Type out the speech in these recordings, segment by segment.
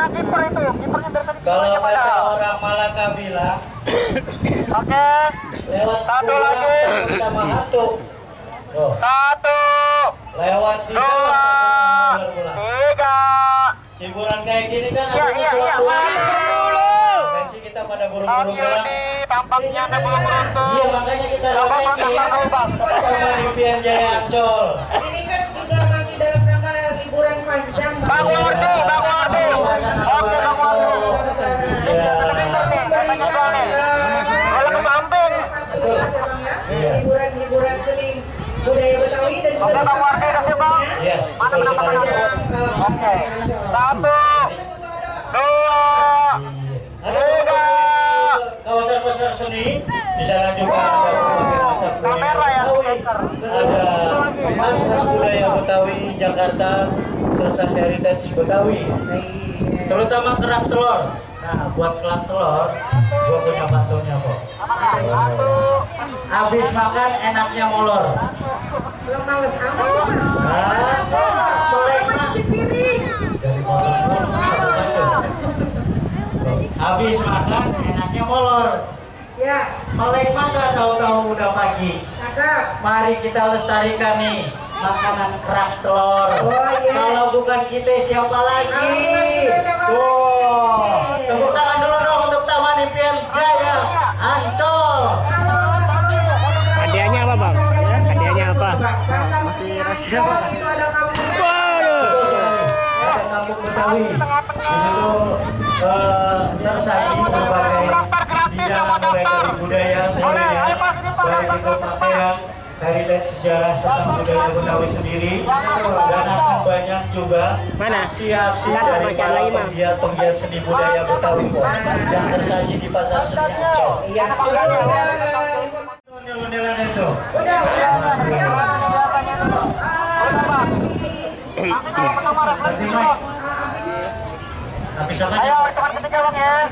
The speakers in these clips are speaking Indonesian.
mana kiper itu? Kipernya dari tadi. Kalau kata orang Malaka bilang, Oke. lewat Satu lagi. sama hantu. Oh. 1, Lewat di 2, sana. 3. Hiburan kayak gini kan Iya. Pensi kita pada Om buru-buru pulang. Yudi tampaknya Anda belum beruntung. Iya, makanya kita Coba ramein kontak dulu, Bang. sama impian Jaya Ancol. Ini kan juga masih dalam rangka liburan panjang. Bang Wardi. Oke, Bang Wardi. Iya. Katanya gol nih. Kalau ke samping. Iya. Liburan seni budaya Betawi dan Oke, Bang Wardi kasih Bang. Iya. Mana penampilan aku? Oke. 1, 2, Ada kawasan pasar seni di sana juga ada berbagai macam Kamera ya, Betawi. speaker. Ada mas-mas budaya Betawi Jakarta serta heritage Betawi, terutama kerak telur. Nah, buat kerak telur, gua punya bantunya kok. Habis makan enaknya molor. belum males amat. Melek mah. Habis makan enaknya molor. Ya, Melek mah nggak tahu-tahu udah pagi. cakep. Mari kita lestarikan nih makanan kerak telur. Oh, iya. Kalau bukan kita siapa lagi? Kalau bukan kita siapa Tuh, lagi? tepuk tangan dulu dong untuk Taman Impian Jaya Ancol. Hadiahnya apa bang? Hadiahnya apa? Masih rahasia. Itu ada kamu. Betul sekali. Ada kampung Betawi. Di situ tersaji berbagai bidang mulai dari budaya, baik itu pakaian, heritage sejarah tentang budaya Betawi sendiri, dan akan banyak juga Mana? aksi-aksi Nggak, dari Masya para Allah, Imam. penggiat seni budaya Betawi yang tersaji di pasar seni Ancol. Iya. Ondel-ondelan itu. Udah. Habis apa? Ayo, hitungan ketiga Bang ya.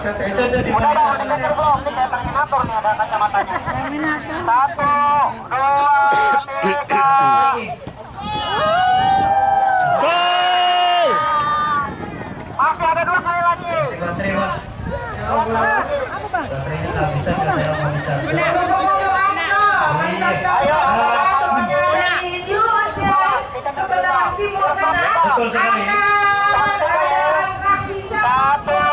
Itu tuh di Udah Bang, udah denger belum? Ini kayak terminator nih, ada kacamatanya. 1, 2, 3. Gol! Masih ada 2 kali lagi. Baterai, Bang. Baterainya nggak bisa, nggak bisa. Ayo. Betul sekali. 1, 2,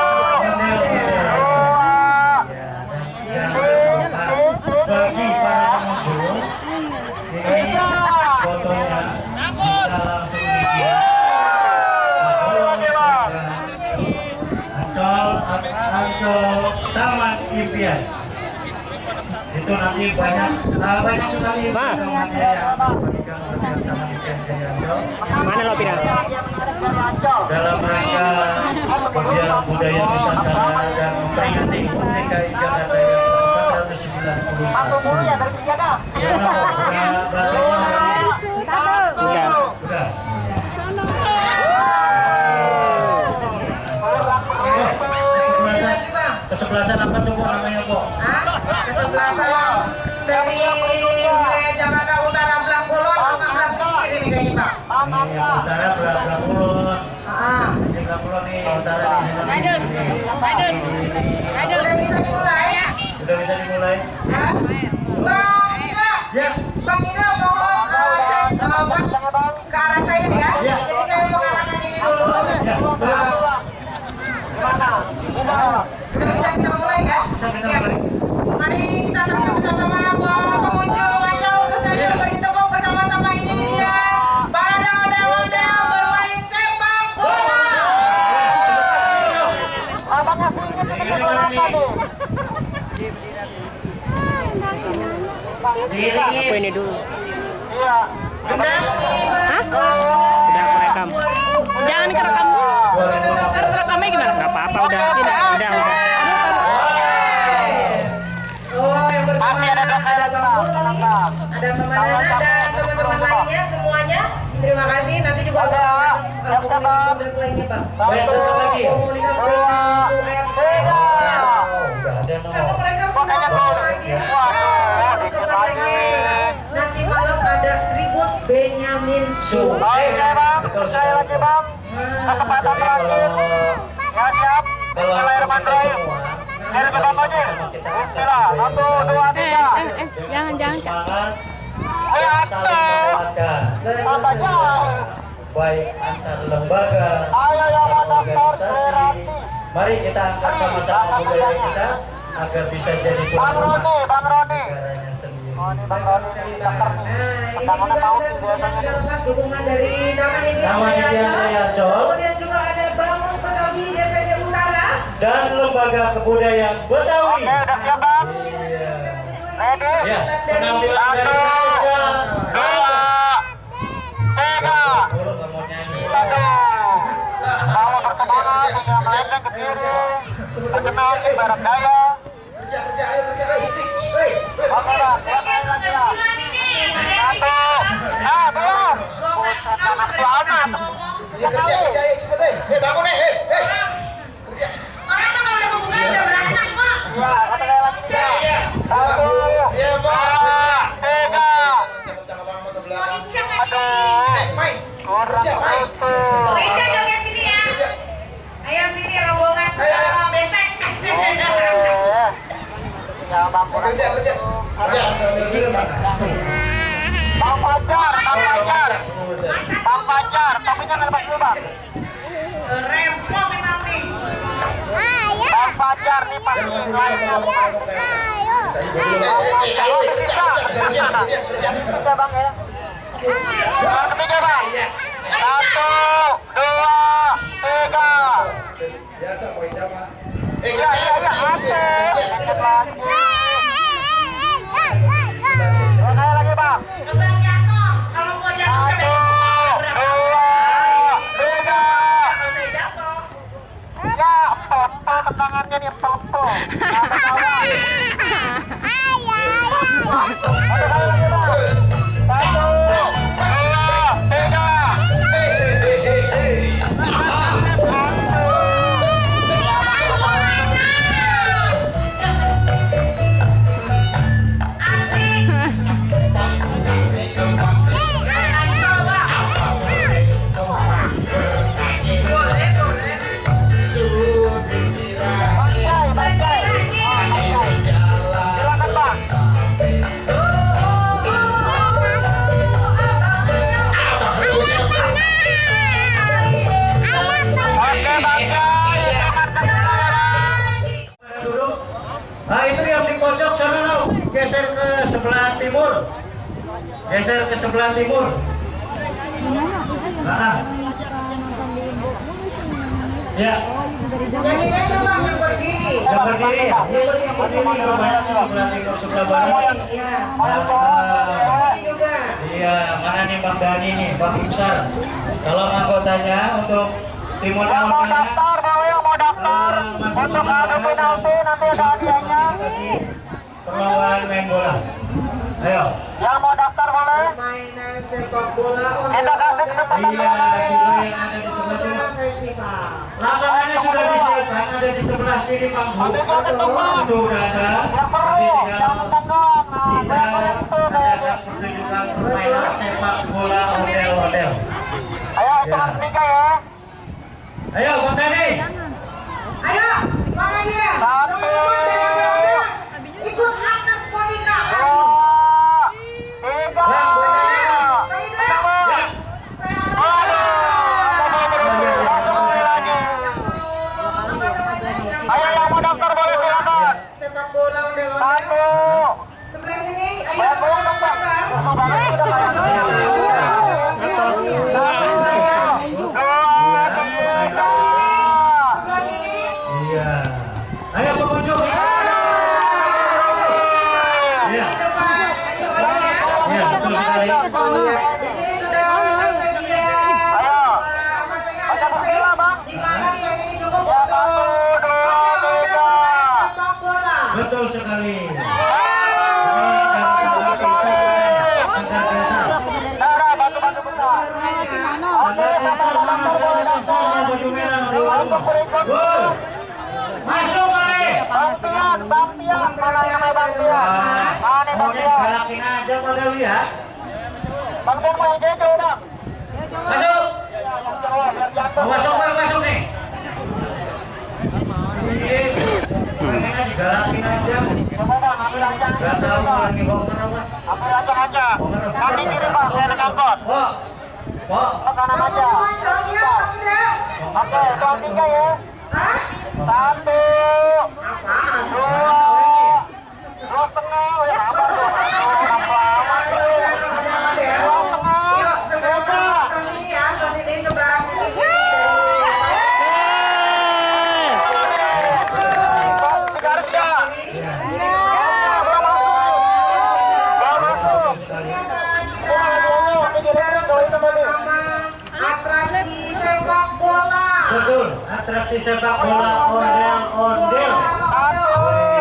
Bagi para pengunjung, ini fotonya bisa langsung Ancol Taman Impian. Itu nanti banyak sekali pertemuannya yang diberikan oleh Taman Impian Jaya Ancol. Mana lo Pira? Dalam rangka penggiat budaya Nusantara dan memperingati DKI Jakarta yang ke-490. Satu mulu ya dari 3 dah. Udah. Udah. Kesebelasan apa tuh kok namanya kok? Kesebelasan dari wilayah Jakarta Utara Belah Kulon sama Belah Kiri nih kayaknya Pak. Ini yang utara Belah Kulon. Ini Belah Kulon nih utara nih. Udah bisa dimulai ya? Sudah bisa dimulai? Bang Ira, Ya. Bang Ira mohon ke arah saya ya. Ya. Jadi saya mengarahkan ini dulu. Ya. Udah bisa kita mulai ya? Bisa kita Ya. mulai. Mari kita saksikan bersama pengunjung Ancol kesana beri tepuk bersama-sama ini dia. Para ondel-ondel bermain sepak bola. Abangnya singgit ini ke bola apa nih? Aku ini dulu. Iya. Hah? Udah aku rekam. Jangan kerekam dulu. Rekamnya gimana? Gak apa-apa udah. Oh, yang pertama Masih ada 2 kali lagi Bang. Silakan. ada Mama Nana dan teman-teman lainnya semuanya. Terima kasih. Nanti juga Oke, siap-siap, Bang. lainnya Pak. 1, 2, 3. Udah ada Karena nomor. mereka Kok kayaknya semua gol? Waduh, dikit lagi. nanti malam ada ribut Benyamin Oke bang, saya lagi bang. Kesempatan terakhir. Ya siap. Bismillahirrahmanirrahim. Dari bang Oji. Bismillah. 1, 2, 3. jangan Kak. Tambah jauh. Baik antar lembaga. Ayo yang mau daftar organisasi. gratis. Mari kita angkat sama-sama budaya kita agar bisa jadi Bang Roni, Bang Roni. negaranya sendiri. Oh ini Bang Roni daftar nih. Pesangonnya mau nih biasanya nih. Dukungan dari Namanya Dian Col Kemudian juga ada Bangun Betawi DPD Utara. dan Lembaga Kebudayaan Betawi. Oke, udah siap bang? Iya. Ready? Ya, penampilan dari 1, Indonesia. 2, 3. Turun mau nyanyi. Aduh. Bawa bersemangat hingga melenceng ke kiri. Berkenal di barat daya. Oke bang, siap lagi ya. 1, belum. Buset, anak si anak. 3 kali. Ya, kata kali lagi nih ya. 1, 2, 3. Aduh, kurang satu. Reja joget sini ya. Ayo sini rombongan besek. Oke. Ya, bang kurang satu. Bang Fajar, Bang Fajar. Bang Fajar, topinya ngelepas dulu bang. Rempong memang nih. Bang Fajar nih pas lainnya. Kalau bisa, bisa bang ya. Yang ketiga bang. 1, 2, 3. Iya, ada. Lanjut lagi. Dua kali lagi bang. Kembang jatuh. Kalau mau jatuh 1, 2, 3. Ya, empel-empel ke tangannya nih, empel-empel. Ada kawan. Ada kali lagi bang. 1, 2, 3. Bangkai, bangkai. Silakan bang. Oke bangkai. Duduk. Nah itu yang di pojok sana, geser ke sebelah timur. Geser ke sebelah timur. Nah. Ya. Yang berdiri ya. Yang berdiri kalau banyak di sebelah timur, sebelah barat. Iya, mana nih Bang Dani nih, Bang Imsar. Kalau anggotanya untuk timur Yang mau namanya. daftar, kalau yang mau daftar untuk adu penalti nanti ada hadiahnya. Perlawanan main bola. Ayo. Yang mau daftar boleh. Mainan sepak bola. Kita kasih kesempatan Iya, 2 kali. juga yang ada di sebelah kiri. Lapangannya sudah disiapkan, ada di sebelah kiri panggung. Nanti joget tuh bang. Itu udah ada. Yang seru, yang menang doang. Nah, Tidak kayak itu ada kayaknya. pertunjukan permainan sepak bola ondel-ondel. Ayo hitungan ketiga ya. Ayo, Bang Dani. Ayo, mana dia? 1, Ikut Agnes Monica. 2, 3. Sama. Aduh, satu kali lagi. Ayo yang mau daftar boleh silakan. Sepak bola udah 1. sebelah sini. Ayo. Banyak untung bang. Musuh banget sih udah kayak. 1, 2, 3. Iya. Ayo pengunjung. Iya. Iya, betul sekali. Ayo. Baca bismillah bang. Ya 1, 2, 3. Betul sekali. Cara bantu-bantu besar. Oke, sama daftar boleh daftar. Untuk berikutnya. Masuk kali. Bang Tian, Bang Tian. Mana yang namanya Bang Tian? Mana Bang Mau Tian? galakin aja pada lihat. Bang Ben mau yang jejo bang. Masuk. Ya, yang Jawa biar jatuh. Masuk nih. Pengennya digalakin aja. Coba bang, ambil aja. Gak tahu lagi bawa mana bang. Ambil aja. Kaki kiri bang, saya ngangkut. Pak. Ke kanan aja. Oke, doang 3 ya. 1, 2, 2,5. Wih, sabar dong. Orang selamat sih. 2,5. 3. Garis ya. Belum masuk. Atraksi sepak bola. Betul, atraksi sepak bola ondel-ondel. 1, 2.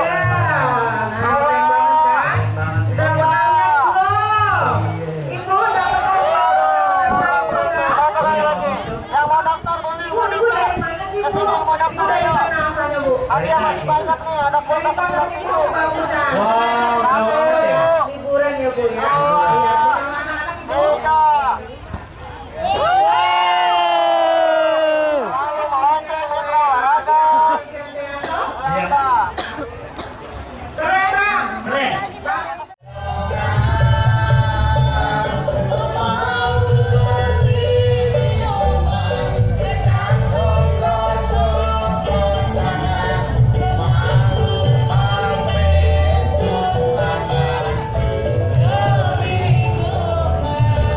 Hadiah masih banyak nih, ada kuota 9 minggu. Liburan ya Bu ya. 3. Lalu melonceng mitra olahraga.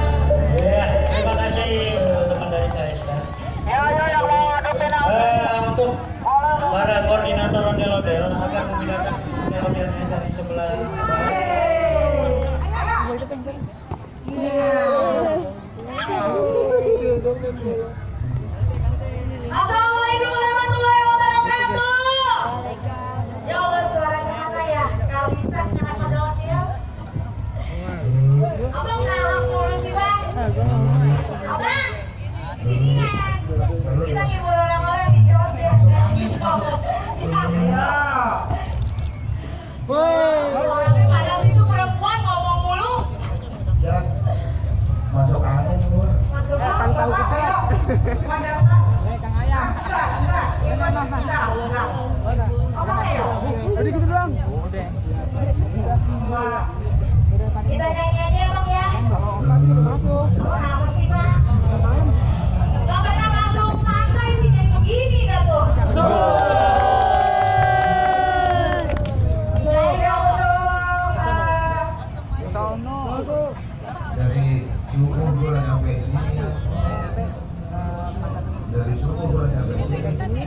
Terima kasih teman dari KSK. Ya, yang mau adu penalti. Untuk para koordinator ondel-ondel agar memindahkan ondel-ondelnya dari sebelah Assalamualaikum warahmatullahi wabarakatuh. Ya Allah, suaranya mana ya? Kalau bisa kenapa doang ya? Abang ngalap mulu sih bang. Abang, sini ya. Kita ngibur orang-orang di Jawa ya. Orangnya pada situ perempuan ngomong mulu. masuk angin gua. Masuk tahu kita. Tadi gitu doang. Kita nyanyi aja ya bang ya. Masuk. Apa sih bang? Gak pernah masuk pantai sih jadi begini dah tuh. Dari suku gua nyampe sini, dari suku gua nyampe sini,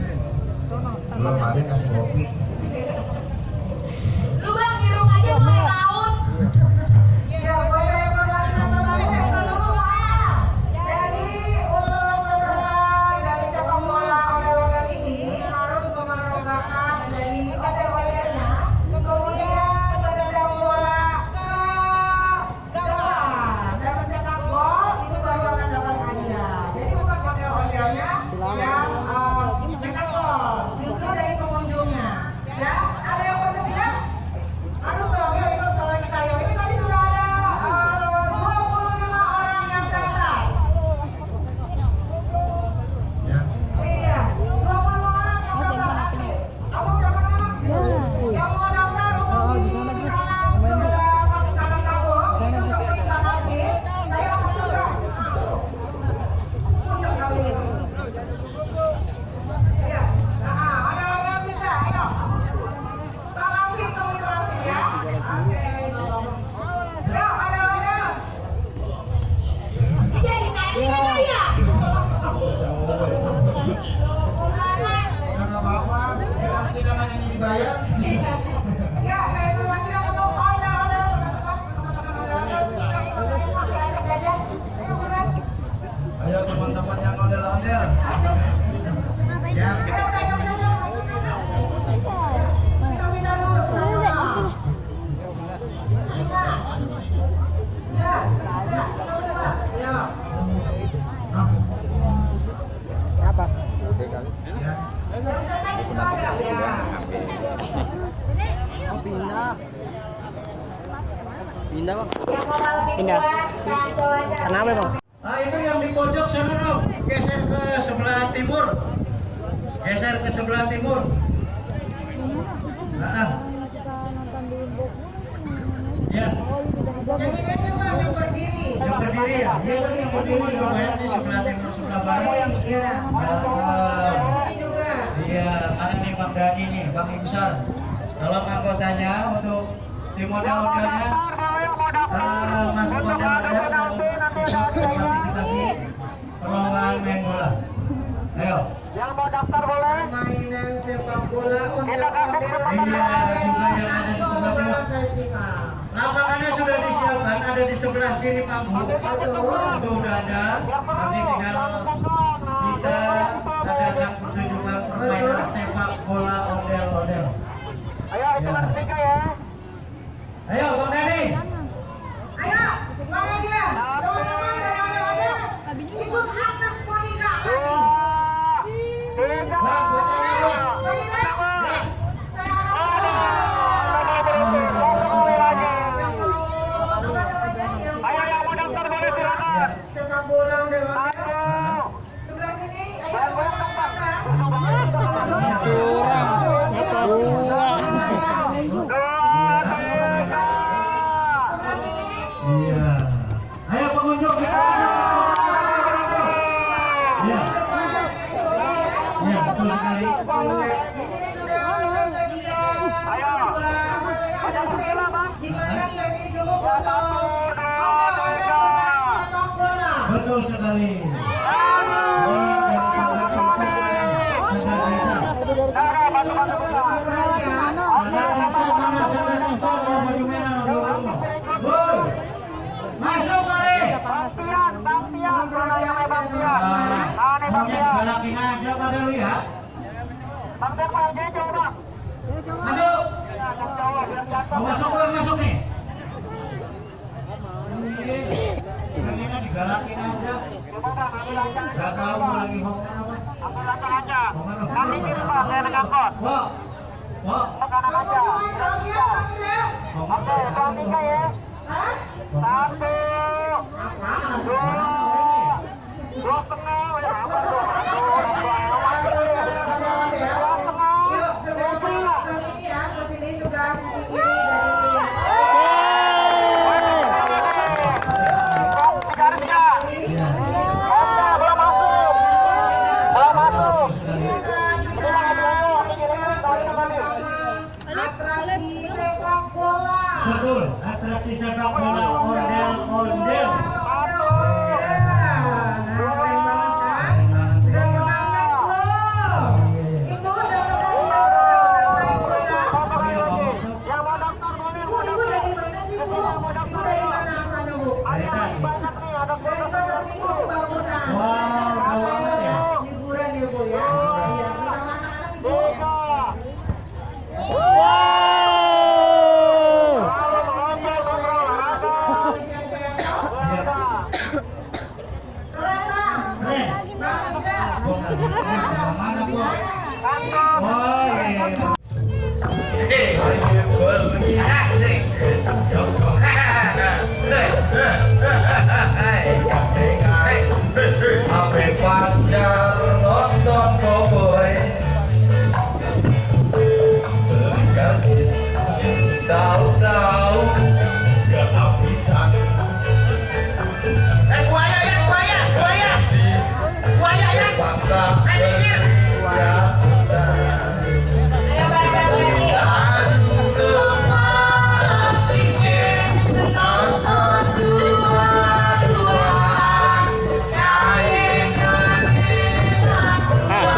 belum ada kasih kopi. Lu bang di rumah aja tuh kayak laut. Ya boleh Jadi untuk peserta dari sepak bola ondel-ondel ini harus memeragakan dari ondel-ondelnya, kemudian menendang bola ke gawang dan mencetak gol itu baru akan dapat hadiah. Jadi bukan ondel-ondelnya yang mencetak gol, justru dari pengunjungnya. Ya, ada yang bersedia? Aduh, soalnya ikut soalnya kita yuk. Ini tadi sudah ada 25 orang yang daftar. Ya, Iya, 25 orang yang daftar. Kamu berapa nama? Yang mau daftar untuk di sana sebelah kaki kanan kamu, itu seperti kanan kiri. Saya mau juga. Untuk kali ini. Iya, ada yang minta, ayo. Bang Alfi, kamu jelasin ya. Oke, yuk, ada. Jadi tadi kan ya? nggak apa-apa. Kita nggak ingin dibayar. Ya, saya informasikan untuk ondel-ondel. Ayo teman-teman yang ondel-ondel. Ya, Kita minta dulu sama. Ya. Apa? Pindah. Indah bang. Indah. Kenapa bang? Ah itu yang di pojok sana dong. Geser ke sebelah timur. Geser ke sebelah timur. Ya. Yang berdiri. Yang berdiri ya. Iya kan yang berdiri juga di sebelah timur sebelah barat. Iya. Ini juga. Iya, karena nih Bang Dani nih, Bang Ibsar. Kalau anggotanya untuk di model-modelnya masuk model-model partisipasi perlombaan main bola. Ayo. Yang mau daftar boleh? Mainan sepak bola Kita kasih kesempatan. Iya, juga yang ada di sebelah festival. Lapangannya sudah disiapkan, ada di sebelah kiri panggung. Itu udah ada. Nanti tinggal kita adakan pertunjukan permainan sepak bola ondel-ondel. Ayo hitungan ketiga ya. Ayo, Bang Dani. Ayo, mana dia? Teman-teman dari mana-mana. Ikut atas Monika. 2, 3. Bang, bocahnya bang. Ayo yang mau daftar boleh silakan. Sepak bola udah Satu. sebelah sini. Ayo. Yang belum daftar. Iya. Ayo pengunjung kita. Iya. Iya, betul sekali. Di sini sudah tersedia. Ayo. Baca bismillah, Bang. Di mana sesi cukup Ya, 1, 2, 3. sepak bola. Betul sekali. Nah, bantu-bantu kita. Oke, sama-sama. Masuk kali. Bang Pian, mana namanya Bang Pian? Nah, nih Bang Pian. Balakin aja pada lu ya. Bang Pian Bang jauh Bang. Masuk. Ya, yang jauh biar jatuh. Mau masuk belum masuk nih? Ini digalakin aja. Coba Bang, ambil aja. Gak tahu lagi ngomong apa. Ambil aja. Nanti kiri Bang, saya ngangkut. Wah. Wah. Ke kanan aja. Biar bisa. Oke, Bang 3 ya. 1, 2, 2,5. Ya, apa tuh? 2,5. Sepak bola. Betul, atraksi sepak bola ondel-ondel. Pacar nonton cowboy tahu-tahu gak habisan. Buaya ya. Pasang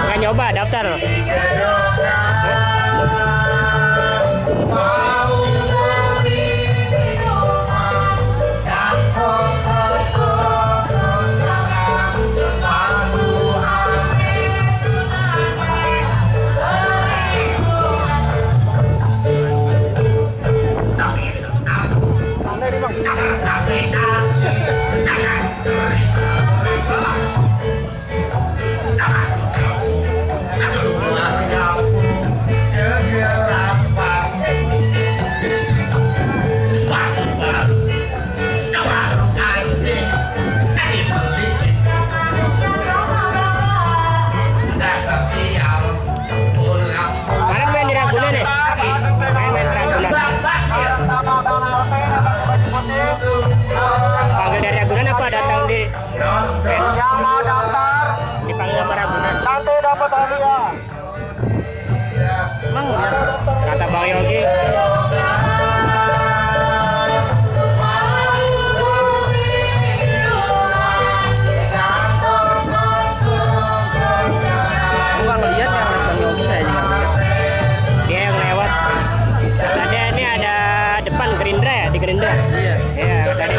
Ayo nyoba daftar loh. Aduh. Yang mau daftar Dipanggil sama Ragunan. nanti dapat hadiah. Emang kata Bang Yogi. Bang lihat yang Bang Yogi saya juga lihat. Dia yang lewat. Katanya ini ada depan Gerindra ya, di Gerindra. Iya. Iya, tadi.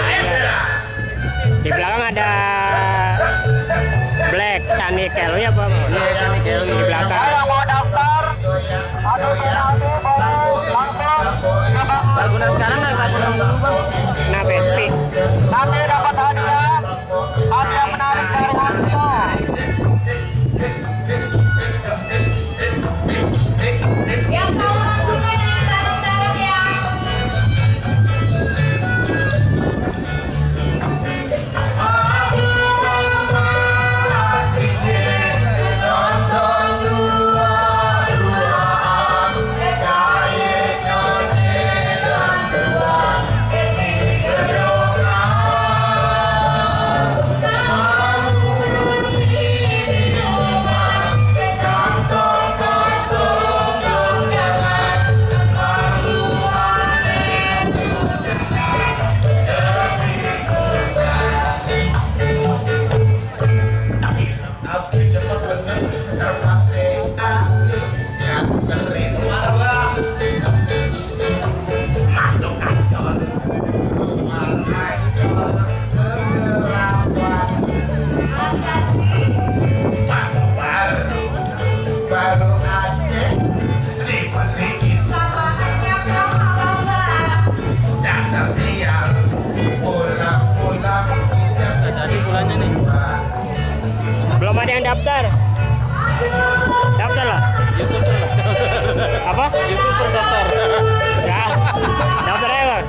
Di belakang ada Black Sunny Kelly apa? Iya, Sunny Kelly. Di belakang. Yang mau daftar, aduh nanti boleh langsung ke Bang. Ragunan sekarang nggak Ragunan dulu Bang. Nah, PSP. Nanti dapat hadiah, hadiah menarik dari Hanto. Yang tahu lagunya jangan tarung-tarung ya. Belum ada yang daftar. Daftar lah. Apa? YouTuber daftar. Ya. Daftar aja, Bang.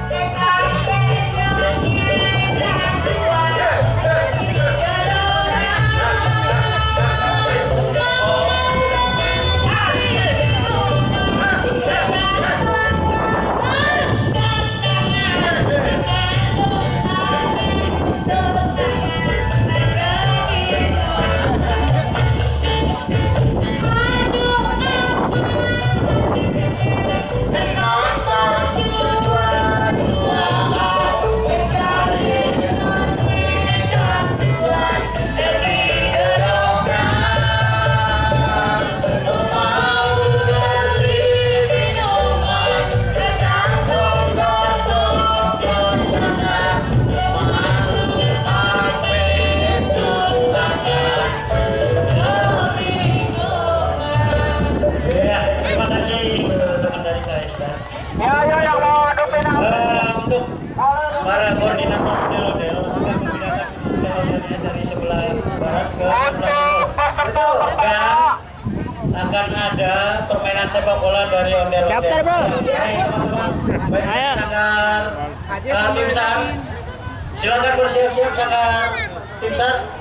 Ya, terima kasih teman-teman dari KSK. Ya, yang mau adu penalti. Untuk para koordinator model-model dari sebelah barat ke sebelah timur. Dan akan ada permainan sepak bola dari ondel-ondel. Daftar, Bro. Ayo, teman-teman. Baik, Ayo. Sanggar, tim SAR. Silakan bersiap-siap Sanggar tim SAR.